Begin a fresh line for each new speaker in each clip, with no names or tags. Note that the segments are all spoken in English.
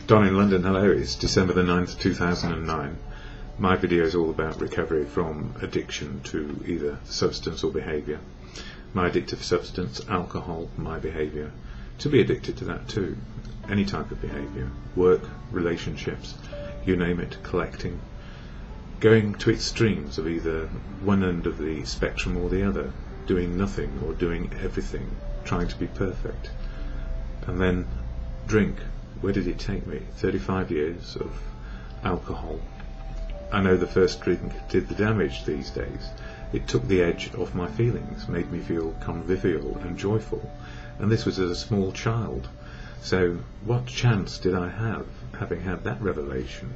Don in London, hello, it's December the 9th, 2009. My video is all about recovery from addiction to either substance or behaviour. My addictive substance, alcohol, my behaviour. To be addicted to that too. Any type of behaviour. Work, relationships, you name it, collecting. Going to extremes of either one end of the spectrum or the other. Doing nothing or doing everything. Trying to be perfect. And then drink. Where did it take me? 35 years of alcohol. I know the first drink did the damage these days. It took the edge off my feelings, made me feel convivial and joyful, and this was as a small child. So what chance did I have, having had that revelation,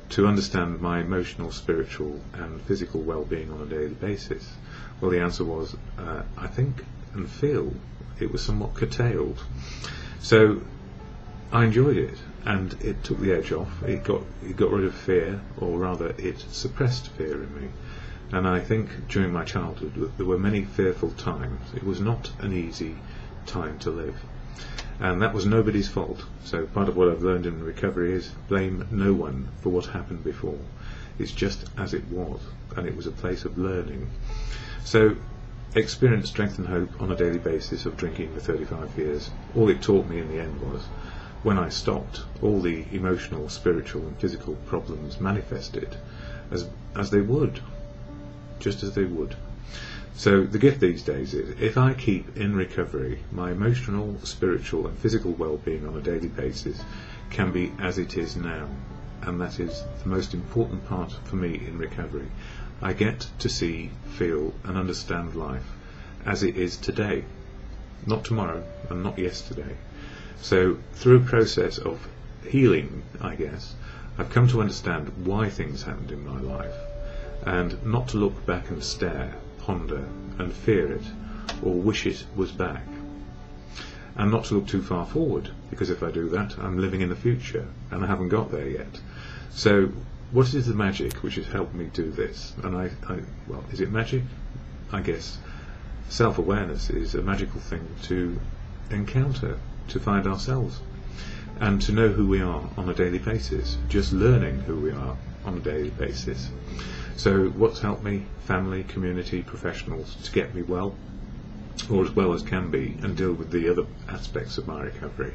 to understand my emotional, spiritual and physical well-being on a daily basis? Well, the answer was, I think and feel it was somewhat curtailed. So I enjoyed it, and it took the edge off. It got rid of fear, or rather it suppressed fear in me. And I think during my childhood there were many fearful times. It was not an easy time to live, and that was nobody's fault. So part of what I've learned in recovery is blame no one for what happened before. It's just as it was, and it was a place of learning. So experience, strength and hope on a daily basis of drinking for 35 years. All it taught me in the end was, when I stopped, all the emotional, spiritual and physical problems manifested as they would, just as they would. So the gift these days is, if I keep in recovery, my emotional, spiritual and physical well-being on a daily basis can be as it is now. And that is the most important part for me in recovery. I get to see, feel and understand life as it is today, not tomorrow and not yesterday. So through a process of healing, I guess, I've come to understand why things happened in my life, and not to look back and stare, ponder and fear it, or wish it was back. And not to look too far forward, because if I do that, I'm living in the future, and I haven't got there yet. So what is the magic which has helped me do this? And well, is it magic? I guess self-awareness is a magical thing to encounter, to find ourselves and to know who we are on a daily basis, just learning who we are on a daily basis. So what's helped me? Family, community, professionals, to get me well, or as well as can be, and deal with the other aspects of my recovery.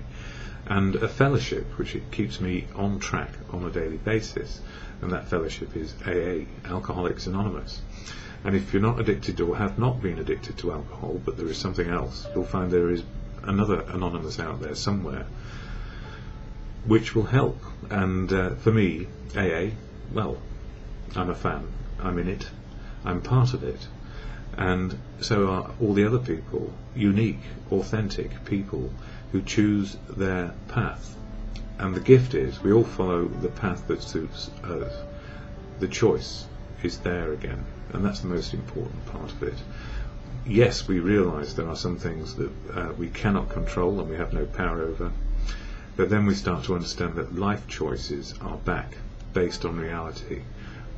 And a fellowship which it keeps me on track on a daily basis, and that fellowship is AA, Alcoholics Anonymous. And if you're not addicted or have not been addicted to alcohol, but there is something else, you'll find there is another anonymous out there somewhere which will help. And for me, AA, well, I'm a fan, I'm in it, I'm part of it, and so are all the other people, unique, authentic people who choose their path. And the gift is we all follow the path that suits us. The choice is there again, and that's the most important part of it. Yes, we realise there are some things that we cannot control and we have no power over, but then we start to understand that life choices are back, based on reality,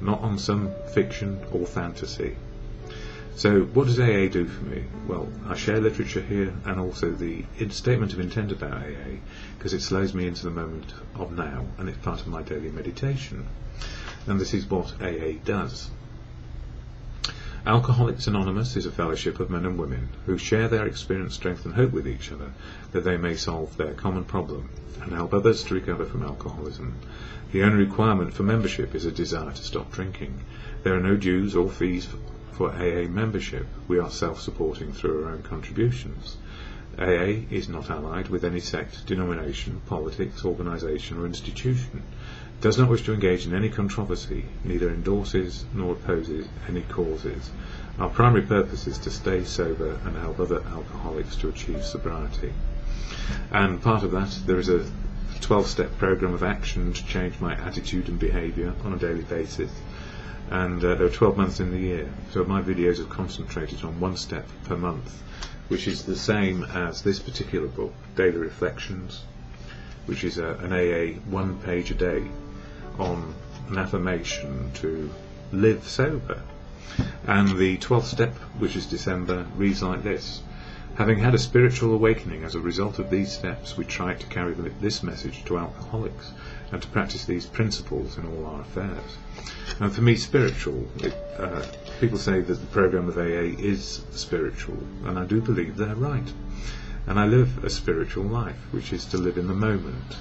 not on some fiction or fantasy. So what does AA do for me? Well, I share literature here and also the statement of intent about AA, because it slows me into the moment of now, and it's part of my daily meditation. And this is what AA does. Alcoholics Anonymous is a fellowship of men and women who share their experience, strength and hope with each other, that they may solve their common problem and help others to recover from alcoholism. The only requirement for membership is a desire to stop drinking. There are no dues or fees for AA membership. We are self-supporting through our own contributions. AA is not allied with any sect, denomination, politics, organisation or institution. Does not wish to engage in any controversy, neither endorses nor opposes any causes. Our primary purpose is to stay sober and help other alcoholics to achieve sobriety. And part of that, there is a 12-step program of action to change my attitude and behaviour on a daily basis. And there are 12 months in the year, so my videos have concentrated on one step per month, which is the same as this particular book, Daily Reflections, which is an AA 1 page a day on an affirmation to live sober. And the 12th step, which is December, reads like this: Having had a spiritual awakening as a result of these steps, we try to carry this message to alcoholics and to practice these principles in all our affairs. And for me, spiritual, people say that the program of AA is spiritual, and I do believe they're right. And I live a spiritual life, which is to live in the moment.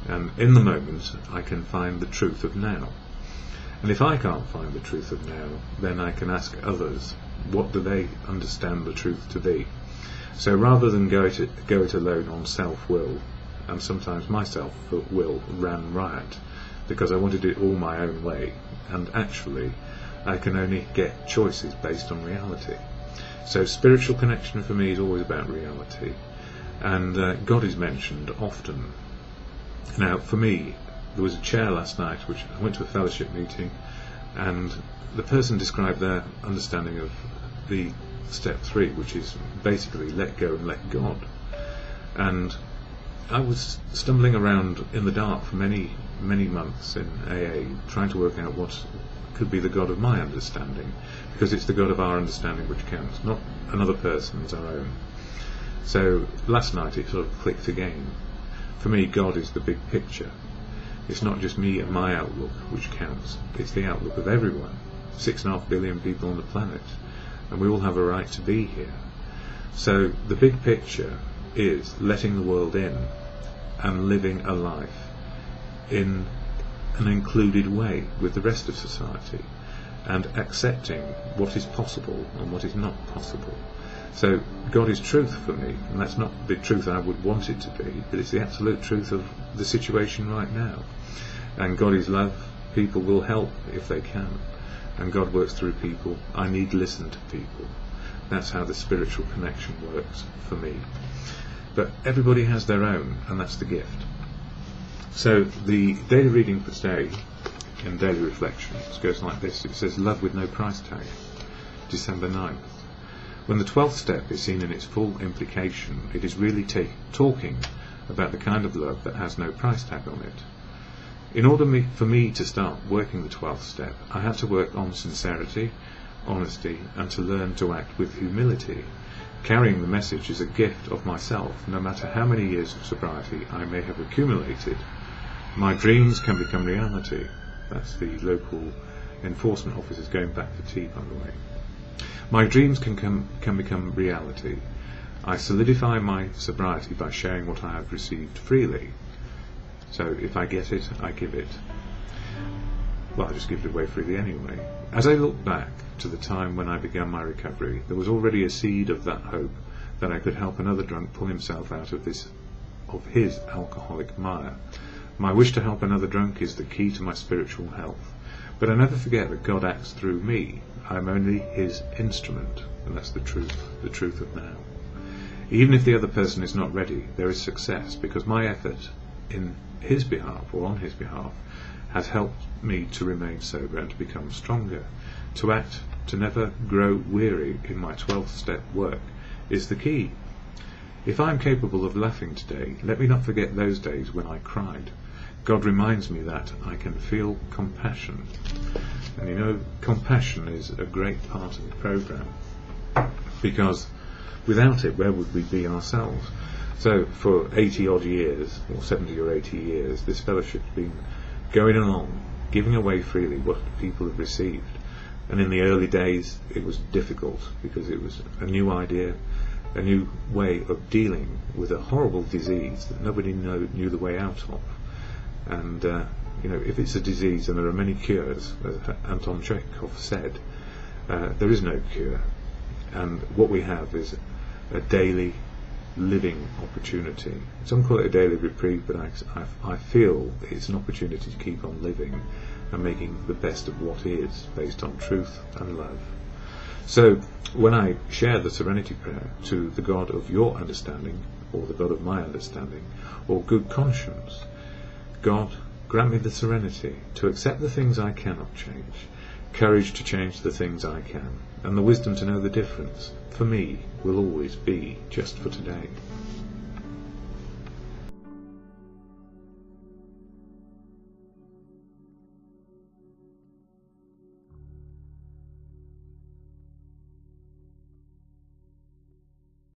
And in the moment, I can find the truth of now. And if I can't find the truth of now, then I can ask others, what do they understand the truth to be? So rather than go it alone on self-will, and sometimes my self-will ran riot, because I wanted it all my own way, and actually I can only get choices based on reality. So spiritual connection for me is always about reality, and God is mentioned often. Now for me, there was a chair last night which I went to a fellowship meeting, and the person described their understanding of the step 3, which is basically let go and let God. And I was stumbling around in the dark for many months in AA, trying to work out what could be the God of my understanding, because it's the God of our understanding which counts, not another person's, our own. So last night it sort of clicked again. For me, God is the big picture. It's not just me and my outlook which counts, it's the outlook of everyone. 6.5 billion people on the planet, and we all have a right to be here. So the big picture is letting the world in and living a life in an included way with the rest of society, and accepting what is possible and what is not possible. So God is truth for me, and that's not the truth I would want it to be, but it's the absolute truth of the situation right now. And God is love. People will help if they can, and God works through people. I need to listen to people. That's how the spiritual connection works for me. But everybody has their own, and that's the gift. So the daily reading for today in Daily Reflections goes like this. It says, love with no price tag, December 9th. When the 12th step is seen in its full implication, it is really talking about the kind of love that has no price tag on it. In order for me to start working the 12th step, I had to work on sincerity, honesty, and to learn to act with humility. Carrying the message is a gift of myself, no matter how many years of sobriety I may have accumulated. My dreams can become reality. That's the local enforcement officers going back for tea, by the way. My dreams can become reality. I solidify my sobriety by sharing what I have received freely. So if I get it, I give it. Well, I just give it away freely anyway. As I look back to the time when I began my recovery, there was already a seed of that hope that I could help another drunk pull himself out of his alcoholic mire. My wish to help another drunk is the key to my spiritual health. But I never forget that God acts through me. I'm only his instrument, and that's the truth of now. Even if the other person is not ready, there is success, because my effort in his behalf, or on his behalf, has helped me to remain sober and to become stronger. To act, to never grow weary in my 12th step work is the key. If I'm capable of laughing today, let me not forget those days when I cried. God reminds me that I can feel compassion. And you know, compassion is a great part of the program, because without it, where would we be ourselves? So for 80 odd years, or 70 or 80 years, this fellowship's been going along, giving away freely what people have received. And in the early days it was difficult, because it was a new idea, a new way of dealing with a horrible disease that nobody knew the way out of. And you know, if it's a disease and there are many cures, as Anton Chekhov said, there is no cure. And what we have is a daily living opportunity. Some call it a daily reprieve, but I feel it's an opportunity to keep on living and making the best of what is, based on truth and love. So when I share the Serenity Prayer to the God of your understanding, or the God of my understanding, or good conscience, God, grant me the serenity to accept the things I cannot change, courage to change the things I can, and the wisdom to know the difference, for me, will always be just for today.